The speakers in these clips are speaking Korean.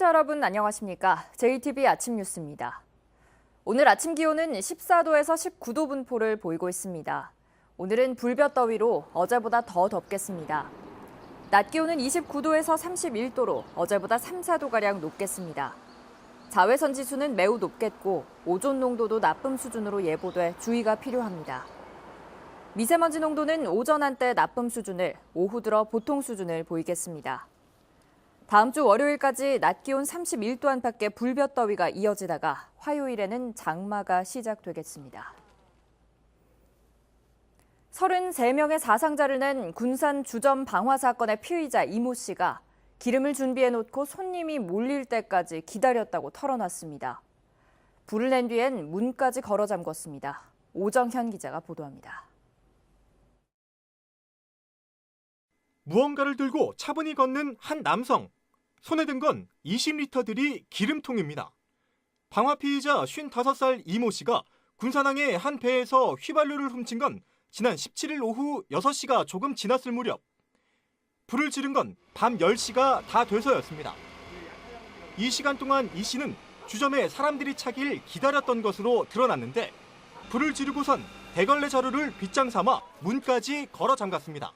시청자 여러분 안녕하십니까? JTB 아침 뉴스입니다. 오늘 아침 기온은 14도에서 19도 분포를 보이고 있습니다. 오늘은 불볕더위로 어제보다 더 덥겠습니다. 낮 기온은 29도에서 31도로 어제보다 3, 4도가량 높겠습니다. 자외선 지수는 매우 높겠고 오존 농도도 나쁨 수준으로 예보돼 주의가 필요합니다. 미세먼지 농도는 오전 한때 나쁨 수준을, 오후 들어 보통 수준을 보이겠습니다. 다음 주 월요일까지 낮 기온 31도 안팎의 불볕더위가 이어지다가 화요일에는 장마가 시작되겠습니다. 33명의 사상자를 낸 군산 주점 방화 사건의 피의자 이모 씨가 기름을 준비해놓고 손님이 몰릴 때까지 기다렸다고 털어놨습니다. 불을 낸 뒤엔 문까지 걸어 잠궜습니다. 오정현 기자가 보도합니다. 무언가를 들고 차분히 걷는 한 남성. 손에 든 건 20리터들이 기름통입니다. 방화 피의자 55살 이모 씨가 군산항의 한 배에서 휘발유를 훔친 건 지난 17일 오후 6시가 조금 지났을 무렵. 불을 지른 건 밤 10시가 다 돼서였습니다. 이 시간 동안 이 씨는 주점에 사람들이 차길 기다렸던 것으로 드러났는데 불을 지르고선 대걸레 자루를 빗장 삼아 문까지 걸어 잠갔습니다.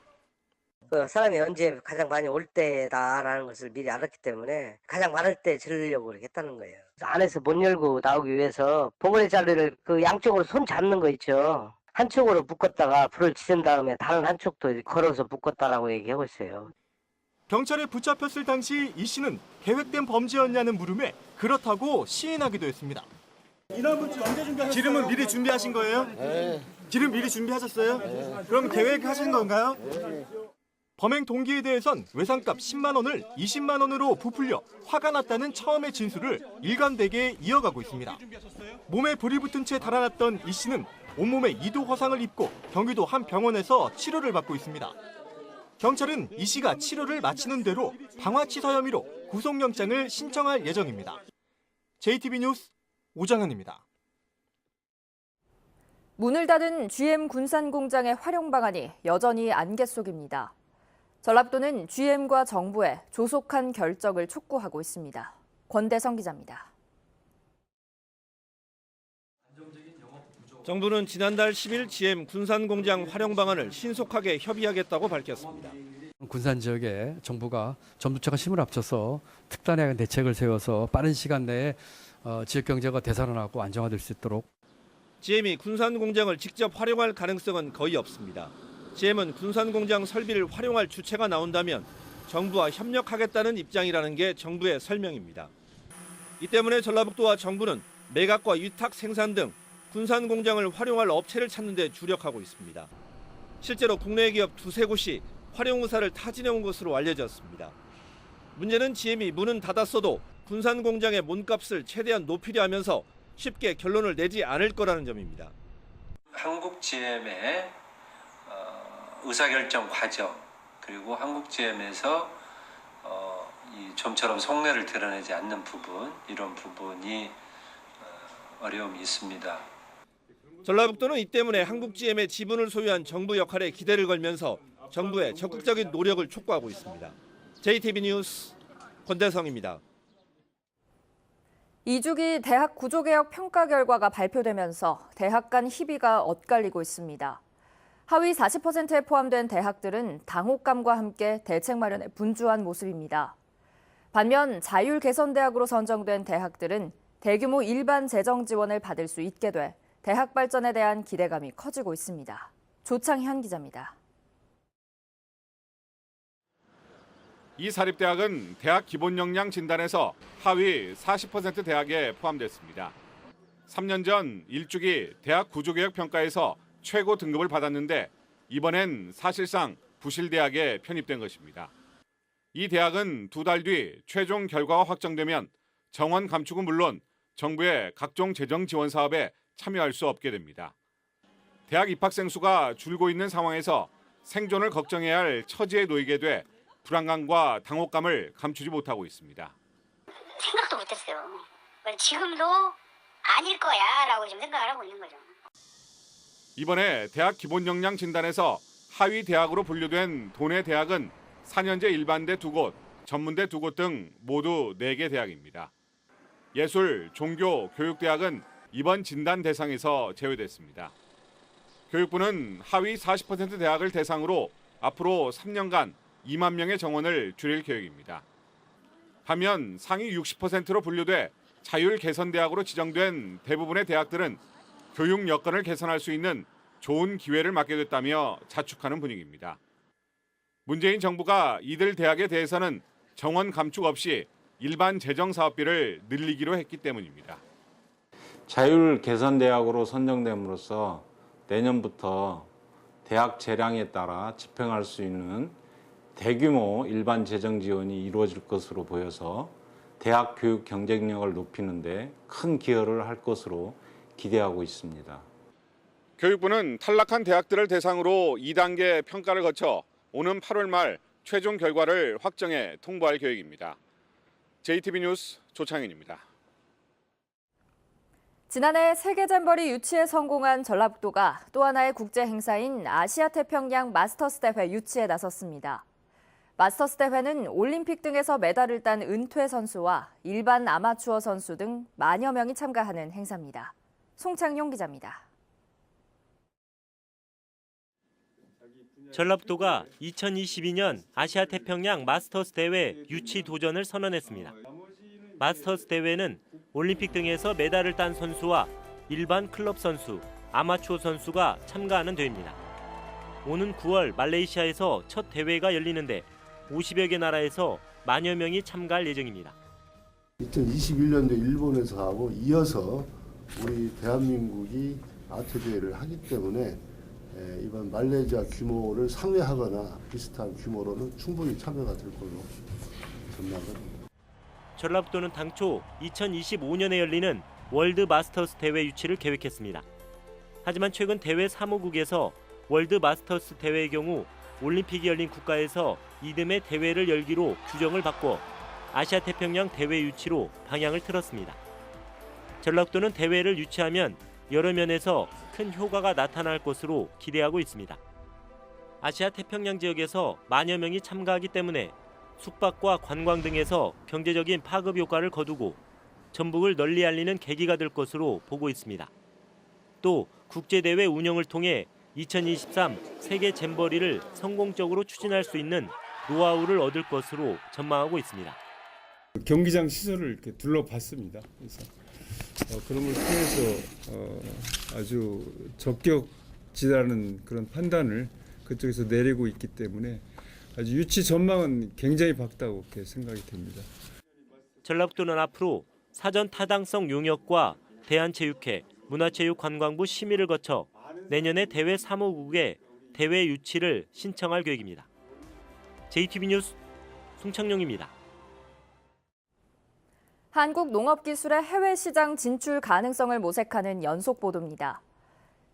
사람이 언제 가장 많이 올 때다라는 것을 미리 알았기 때문에 가장 많을 때 지르려고 그렇게 했다는 거예요. 안에서 못 열고 나오기 위해서 봉고리 자루를 그 양쪽으로 손 잡는 거 있죠. 한쪽으로 묶었다가 불을 지른 다음에 다른 한쪽도 걸어서 묶었다라고 얘기하고 있어요. 경찰에 붙잡혔을 당시 이 씨는 계획된 범죄였냐는 물음에 그렇다고 시인하기도 했습니다. 인화물질 언제 준비하셨어요? 기름은 미리 준비하신 거예요? 네. 기름 미리 준비하셨어요? 네. 그럼 계획하신 건가요? 네. 범행 동기에 대해선 외상값 10만 원을 20만 원으로 부풀려 화가 났다는 처음의 진술을 일관되게 이어가고 있습니다. 몸에 불이 붙은 채 달아났던 이 씨는 온몸에 2도 화상을 입고 경기도 한 병원에서 치료를 받고 있습니다. 경찰은 이 씨가 치료를 마치는 대로 방화치사 혐의로 구속영장을 신청할 예정입니다. JTB 뉴스 오정현입니다. 문을 닫은 GM 군산 공장의 활용 방안이 여전히 안개 속입니다. 전라북도는 GM과 정부의 조속한 결정을 촉구하고 있습니다. 권대성 기자입니다. 정부는 지난달 10일 GM 군산 공장 활용 방안을 신속하게 협의하겠다고 밝혔습니다. 군산 지역에 정부가 전부처가 힘을 합쳐서 특단의 대책을 세워서 빠른 시간 내에 지역 경제가 되살아나고 안정화될 수 있도록. GM이 군산 공장을 직접 활용할 가능성은 거의 없습니다. GM은 군산 공장 설비를 활용할 주체가 나온다면 정부와 협력하겠다는 입장이라는 게 정부의 설명입니다. 이 때문에 전라북도와 정부는 매각과 위탁 생산 등 군산 공장을 활용할 업체를 찾는 데 주력하고 있습니다. 실제로 국내 기업 두세 곳이 활용 의사를 타진해 온 것으로 알려졌습니다. 문제는 GM이 문은 닫았어도 군산 공장의 몸값을 최대한 높이려 하면서 쉽게 결론을 내지 않을 거라는 점입니다. 한국 GM의 의사결정 과정 그리고 한국 GM에서 좀처럼 속내를 드러내지 않는 부분, 이런 부분이 어려움이 있습니다. 전라북도는 이 때문에 한국 GM의 지분을 소유한 정부 역할에 기대를 걸면서 정부의 적극적인 노력을 촉구하고 있습니다. JTB 뉴스 권대성입니다. 2주기 대학 구조개혁 평가 결과가 발표되면서 대학 간 희비가 엇갈리고 있습니다. 하위 40%에 포함된 대학들은 당혹감과 함께 대책 마련에 분주한 모습입니다. 반면 자율개선대학으로 선정된 대학들은 대규모 일반 재정 지원을 받을 수 있게 돼 대학 발전에 대한 기대감이 커지고 있습니다. 조창현 기자입니다. 이 사립대학은 대학 기본 역량 진단에서 하위 40% 대학에 포함됐습니다. 3년 전 1주기 대학 구조개혁 평가에서 최고 등급을 받았는데 이번엔 사실상 부실대학에 편입된 것입니다. 이 대학은 2달 뒤 최종 결과가 확정되면 정원 감축은 물론 정부의 각종 재정 지원 사업에 참여할 수 없게 됩니다. 대학 입학생 수가 줄고 있는 상황에서 생존을 걱정해야 할 처지에 놓이게 돼 불안감과 당혹감을 감추지 못하고 있습니다. 생각도 못했어요. 지금도 아닐 거야 라고 지금 생각을 하고 있는 거죠. 이번에 대학 기본 역량 진단에서 하위 대학으로 분류된 도내 대학은 4년제 일반대 2곳, 전문대 2곳 등 모두 4개 대학입니다. 예술, 종교, 교육대학은 이번 진단 대상에서 제외됐습니다. 교육부는 하위 40% 대학을 대상으로 앞으로 3년간 2만 명의 정원을 줄일 계획입니다. 반면 상위 60%로 분류돼 자율 개선 대학으로 지정된 대부분의 대학들은 교육 여건을 개선할 수 있는 좋은 기회를 맞게 됐다며 자축하는 분위기입니다. 문재인 정부가 이들 대학에 대해서는 정원 감축 없이 일반 재정 사업비를 늘리기로 했기 때문입니다. 자율 개선 대학으로 선정됨으로써 내년부터 대학 재량에 따라 집행할 수 있는 대규모 일반 재정 지원이 이루어질 것으로 보여서 대학 교육 경쟁력을 높이는 데 큰 기여를 할 것으로 기대하고 있습니다. 교육부는 탈락한 대학들을 대상으로 2단계 평가를 거쳐 오는 8월 말 최종 결과를 확정해 통보할 계획입니다. JTB 뉴스 조창현입니다. 지난해 세계 잼버리 유치에 성공한 전라북도가 또 하나의 국제 행사인 아시아 태평양 마스터스 대회 유치에 나섰습니다. 마스터스 대회는 올림픽 등에서 메달을 딴 은퇴 선수와 일반 아마추어 선수 등 만여 명이 참가하는 행사입니다. 송창용 기자입니다. 전라북도가 2022년 아시아 태평양 마스터스 대회 유치 도전을 선언했습니다. 마스터스 대회는 올림픽 등에서 메달을 딴 선수와 일반 클럽 선수, 아마추어 선수가 참가하는 대회입니다. 오는 9월 말레이시아에서 첫 대회가 열리는데 50여 개 나라에서 만여 명이 참가할 예정입니다. 2021년도 일본에서 하고 이어서 우리 대한민국이 아트 대회를 하기 때문에 이번 말레이시아 규모를 상회하거나 비슷한 규모로는 충분히 참여가 될 걸로 전망합니다. 전라북도는 당초 2025년에 열리는 월드 마스터스 대회 유치를 계획했습니다. 하지만 최근 대회 사무국에서 월드 마스터스 대회의 경우 올림픽이 열린 국가에서 이듬해 대회를 열기로 규정을 바꿔 아시아 태평양 대회 유치로 방향을 틀었습니다. 전라북도는 대회를 유치하면 여러 면에서 큰 효과가 나타날 것으로 기대하고 있습니다. 아시아 태평양 지역에서 만여 명이 참가하기 때문에 숙박과 관광 등에서 경제적인 파급 효과를 거두고 전북을 널리 알리는 계기가 될 것으로 보고 있습니다. 또 국제대회 운영을 통해 2023 세계 잼버리를 성공적으로 추진할 수 있는 노하우를 얻을 것으로 전망하고 있습니다. 경기장 시설을 이렇게 둘러봤습니다. 그래서 그런 걸 통해서 아주 적격지라는 그런 판단을 그쪽에서 내리고 있기 때문에 아주 유치 전망은 굉장히 밝다고 이렇게 생각이 됩니다. 전라북도는 앞으로 사전 타당성 용역과 대한체육회, 문화체육관광부 심의를 거쳐 내년에 대회 사무국에 대회 유치를 신청할 계획입니다. JTB 뉴스 송창용입니다. 한국 농업기술의 해외 시장 진출 가능성을 모색하는 연속 보도입니다.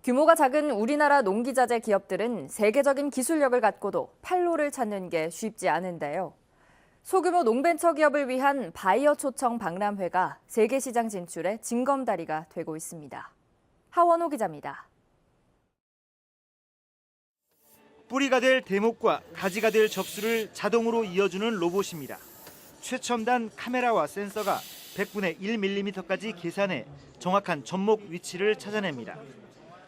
규모가 작은 우리나라 농기자재 기업들은 세계적인 기술력을 갖고도 판로를 찾는 게 쉽지 않은데요. 소규모 농벤처 기업을 위한 바이어 초청 박람회가 세계 시장 진출의 징검다리가 되고 있습니다. 하원호 기자입니다. 뿌리가 될 대목과 가지가 될 접수를 자동으로 이어주는 로봇입니다. 최첨단 카메라와 센서가 100분의 1mm까지 계산해 정확한 접목 위치를 찾아냅니다.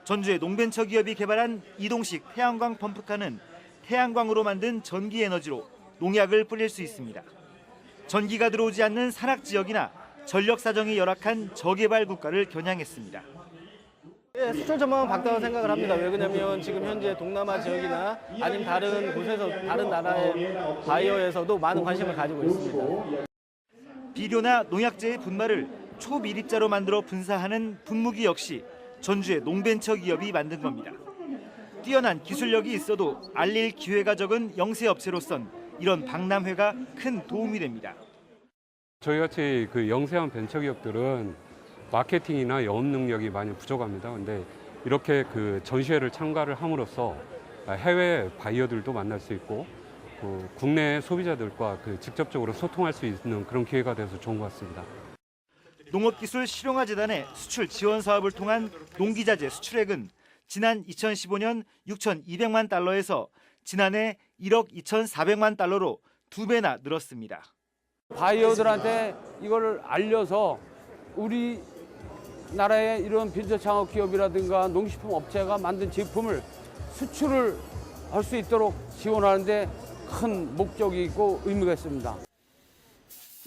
전주의 농벤처 기업이 개발한 이동식 태양광 펌프카는 태양광으로 만든 전기 에너지로 농약을 뿌릴 수 있습니다. 전기가 들어오지 않는 산악 지역이나 전력 사정이 열악한 저개발 국가를 겨냥했습니다. 수출 전망은 밝다고 생각을 합니다. 왜 그러냐면 지금 현재 동남아 지역이나 아니면 다른 곳에서 다른 나라의 바이어에서도 많은 관심을 가지고 있습니다. 비료나 농약제의 분말을 초미립자로 만들어 분사하는 분무기 역시 전주의 농벤처 기업이 만든 겁니다. 뛰어난 기술력이 있어도 알릴 기회가 적은 영세 업체로선 이런 박람회가 큰 도움이 됩니다. 저희같이 영세한 벤처기업들은 마케팅이나 영업 능력이 많이 부족합니다. 근데 이렇게 전시회를 참가를 함으로써 해외 바이어들도 만날 수 있고 국내 소비자들과 직접적으로 소통할 수 있는 그런 기회가 돼서 좋은 것 같습니다. 농업기술 실용화재단의 수출 지원 사업을 통한 농기자재 수출액은 지난 2015년 6,200만 달러에서 지난해 1억 2,400만 달러로 2배나 늘었습니다. 바이어들한테 이걸 알려서 우리 나라의 이런 벤처창업 기업이라든가 농식품 업체가 만든 제품을 수출을 할 수 있도록 지원하는데 큰 목적이 있고 의미가 있습니다.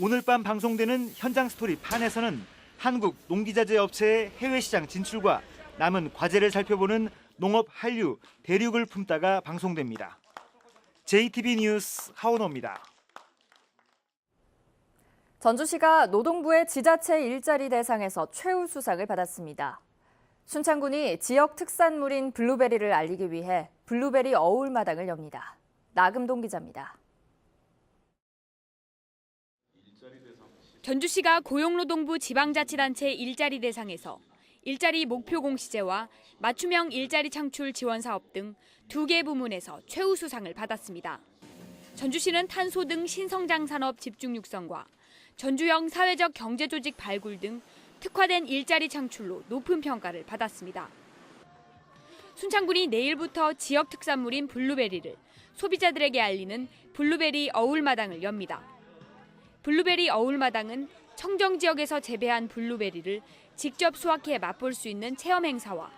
오늘 밤 방송되는 현장 스토리 판에서는 한국 농기자재 업체의 해외 시장 진출과 남은 과제를 살펴보는 농업 한류 대륙을 품다가 방송됩니다. JTB 뉴스 하원호입니다. 전주시가 노동부의 지자체 일자리 대상에서 최우수상을 받았습니다. 순창군이 지역 특산물인 블루베리를 알리기 위해 블루베리 어울마당을 엽니다. 나금동 기자입니다. 전주시가 고용노동부 지방자치단체 일자리 대상에서 일자리 목표 공시제와 맞춤형 일자리 창출 지원 사업 등 2개 부문에서 최우수상을 받았습니다. 전주시는 탄소 등 신성장 산업 집중 육성과 전주형 사회적 경제 조직 발굴 등 특화된 일자리 창출로 높은 평가를 받았습니다. 순창군이 내일부터 지역 특산물인 블루베리를 소비자들에게 알리는 블루베리 어울마당을 엽니다. 블루베리 어울마당은 청정 지역에서 재배한 블루베리를 직접 수확해 맛볼 수 있는 체험 행사와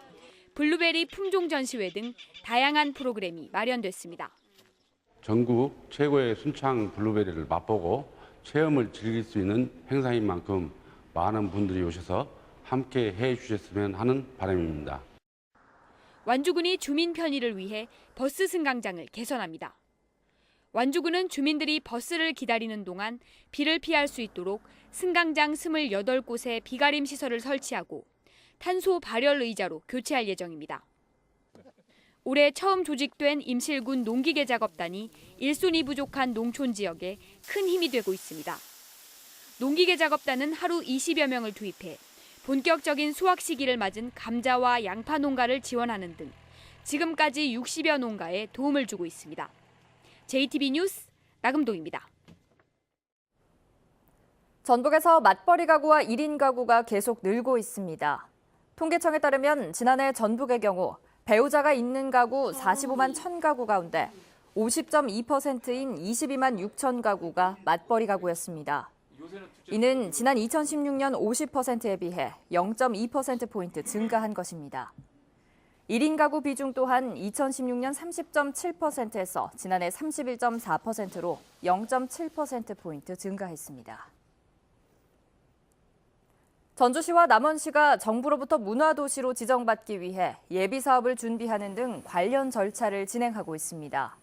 블루베리 품종 전시회 등 다양한 프로그램이 마련됐습니다. 전국 최고의 순창 블루베리를 맛보고 체험을 즐길 수 있는 행사인 만큼 많은 분들이 오셔서 함께 해주셨으면 하는 바람입니다. 완주군이 주민 편의를 위해 버스 승강장을 개선합니다. 완주군은 주민들이 버스를 기다리는 동안 비를 피할 수 있도록 승강장 28곳에 비가림 시설을 설치하고 탄소 발열 의자로 교체할 예정입니다. 올해 처음 조직된 임실군 농기계 작업단이 일손이 부족한 농촌 지역에 큰 힘이 되고 있습니다. 농기계 작업단은 하루 20여 명을 투입해 본격적인 수확 시기를 맞은 감자와 양파 농가를 지원하는 등 지금까지 60여 농가에 도움을 주고 있습니다. JTB 뉴스 나금동입니다. 전북에서 맞벌이 가구와 1인 가구가 계속 늘고 있습니다. 통계청에 따르면 지난해 전북의 경우 배우자가 있는 가구 45만 1천 가구 가운데 50.2%인 22만 6천 가구가 맞벌이 가구였습니다. 이는 지난 2016년 50%에 비해 0.2%포인트 증가한 것입니다. 1인 가구 비중 또한 2016년 30.7%에서 지난해 31.4%로 0.7%포인트 증가했습니다. 전주시와 남원시가 정부로부터 문화도시로 지정받기 위해 예비사업을 준비하는 등 관련 절차를 진행하고 있습니다.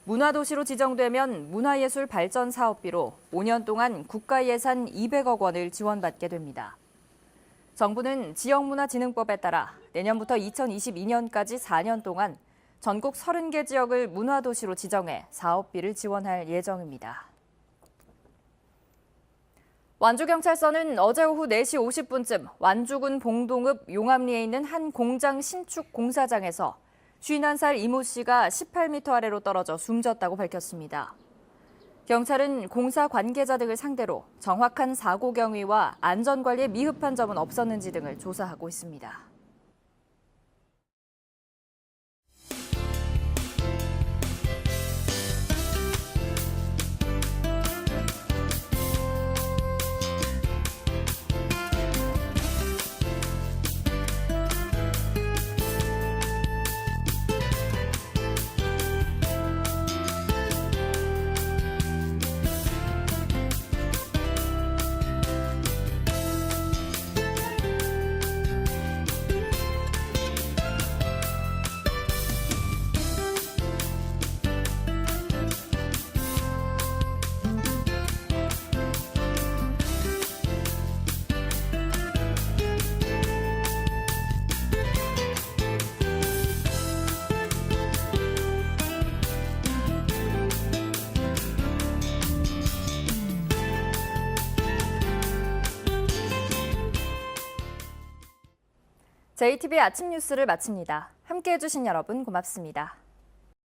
문화도시로 지정되면 문화예술 발전 사업비로 5년 동안 국가예산 200억 원을 지원받게 됩니다. 정부는 지역문화진흥법에 따라 내년부터 2022년까지 4년 동안 전국 30개 지역을 문화도시로 지정해 사업비를 지원할 예정입니다. 완주경찰서는 어제 오후 4시 50분쯤 완주군 봉동읍 용암리에 있는 한 공장 신축 공사장에서 51살 이모 씨가 18m 아래로 떨어져 숨졌다고 밝혔습니다. 경찰은 공사 관계자 등을 상대로 정확한 사고 경위와 안전관리에 미흡한 점은 없었는지 등을 조사하고 있습니다. JTB 아침 뉴스를 마칩니다. 함께해 주신 여러분 고맙습니다.